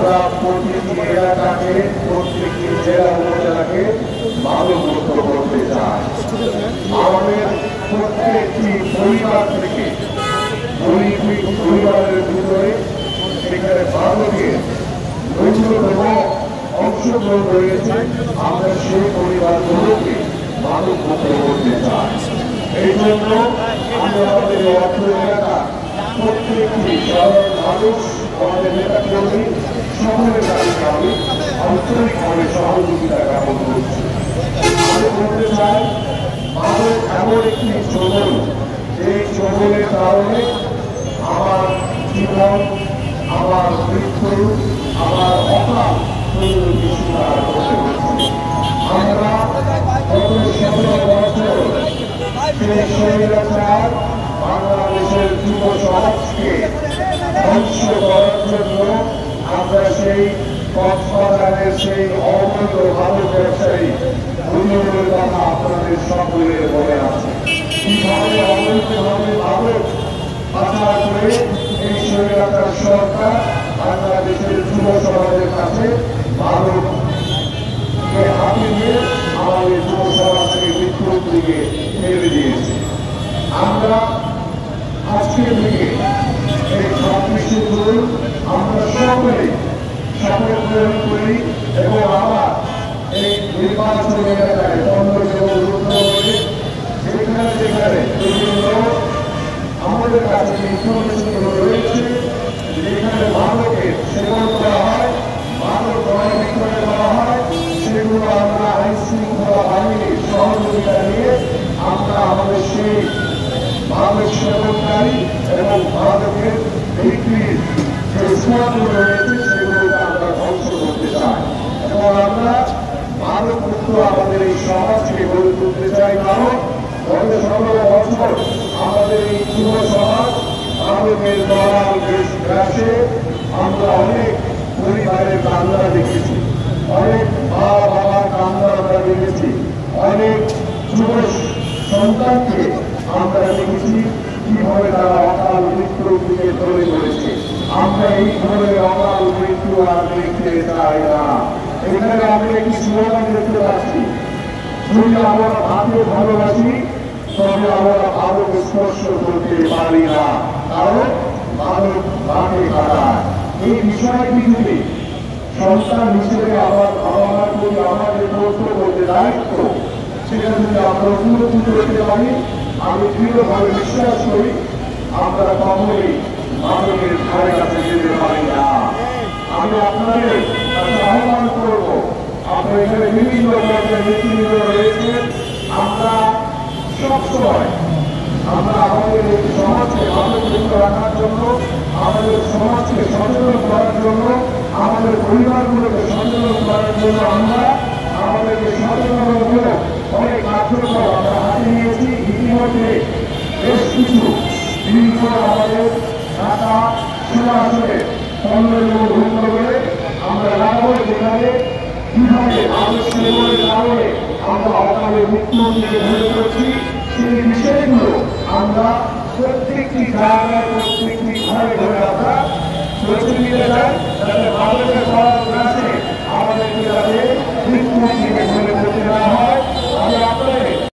আমরা প্রতিটি এলাকাকে প্রত্যেকটি জেলা উপজেলাকে মাদকমুক্ত করতে চাই। আমাদের প্রত্যেকটি পরিবার থেকে পরিবারের ভিতরে সেখানে মাদকের ন্যূনতম অংশগ্রহণ রয়েছে, আমরা সেই পরিবারগুলোকে মাদকমুক্ত করতে চাই। এই জন্য আমি আমাদের অর্থ এলাকা প্রত্যেকটি সাধারণ মানুষ, আমাদের নেতা কর্মী সকলের কাছে আমি আন্তরিকভাবে সহযোগিতা জ্ঞাপন করছি। আমি বলতে চাই, মাদক এমন একটি চোদন, যে চোদনের কারণে আমার জীবন, আমার মৃত্যু, আমার অকাল পরিণতি স্বীকার করতে হচ্ছে। আমরা গত 17 বছর সেই স্বৈরাচার বাংলাদেশের যুব সমাজকে ধ্বংস করার জন্য আমরা সেই কক্সবাজারের সেই অবৈধ মাদক ব্যবসায়ী দুজনের কথা আপনাদের সকলের মনে আছে। কিভাবে অবৈধভাবে মাদক পাচার করে এই স্বৈরাচার সরকার বাংলাদেশের যুব সমাজের কাছে মাদককে হাতে নিয়ে আমাদের যুব সমাজকে মৃত্যুর দিকে ঠেলে দিয়েছে। আমরা আজকে থেকে এই 26শে জুন আমরা সকলে শপথ গ্রহণ করি এবং আবার এই নির্বাচন এলাকায় যেখানে যেখানে বিভিন্ন আমাদের কাছে ইনফরমেশন রয়েছে, যেখানে মাদকের সেবন করা হয়, মাদক ক্রয় বিক্রয় করা হয়, সেগুলো আমরা আইন শৃঙ্খলা বাহিনীর সহযোগিতা নিয়ে আমরা আমাদের সেই মাদক সেবনকারী এবং মাদকের বিক্রির যে স্থানগুলো রয়েছে সেগুলোকে আমরা ধ্বংস করতে চাই এবং আমরা মাদক মুক্ত আমাদের এই সমাজকে গড়ে তুলতে চাই। কারণ গত 17 বছর আমাদের এই যুব সমাজ মাদকের দলাল গ্রাসে আমরা অনেক পরিবারের কান্না দেখেছি, অনেক মা বাবার কান্না আমরা দেখেছি, অনেক যুব সন্তানকে আমরা দেখেছি কিভাবে তারা অকাল মৃত্যুর দিকে চলে চলেছে। আমরা এই ধরনের অকাল মৃত্যু আর দেখতে চাই না। এখানে আমরা একটি স্লোগান দেখতে পাচ্ছি, যদি আমরা ভারতে ভালোবাসি তবে আমরা ভারত স্পর্শ করতে পারি না, কারণ ভারত ভারতে কাটায়। এই বিষয়টি যদি সন্তান হিসেবে আমার বাবা মার প্রতি আমাদের কর্তব্য যে দায়িত্ব, সেটা যদি আমরা উপলব্ধি করতে পারি, আমি দৃঢ়ভাবে বিশ্বাস করি আমরা কখনোই মাদকের ধারে কাছে যেতে পারি না। আমি আপনাদের কাছে আহ্বান করব, আপনার এখানে বিভিন্ন পর্যায়ে নেতৃবৃন্দ রয়েছে, আমরা সবসময় আমরা আমাদের এই সমাজকে মাদকমুক্ত রাখার জন্য, আমাদের সমাজকে সচেতন করার জন্য, আমাদের পরিবারগুলোকে সচেতন করার জন্য আমরা আমাদেরকে সচেতনমূলক অনেক কার্যক্রম আমরা হাতে নিয়েছি। ইতিমধ্যে বেশ কিছু দীর্ঘ আমাদের ঢাকা সরাসরি 15 ঘন্টা করে আমরা রাখবো, যেখানে কিভাবে মাদক সেবনের কারণে আমরা অকালে মৃত্যু দিকে ধরে করছি সেই বিষয়গুলো আমরা প্রত্যেকটি জায়গায় প্রত্যেকটি ঘরে ঘরে আমরা প্রচলিত চাই, যাতে মাদকের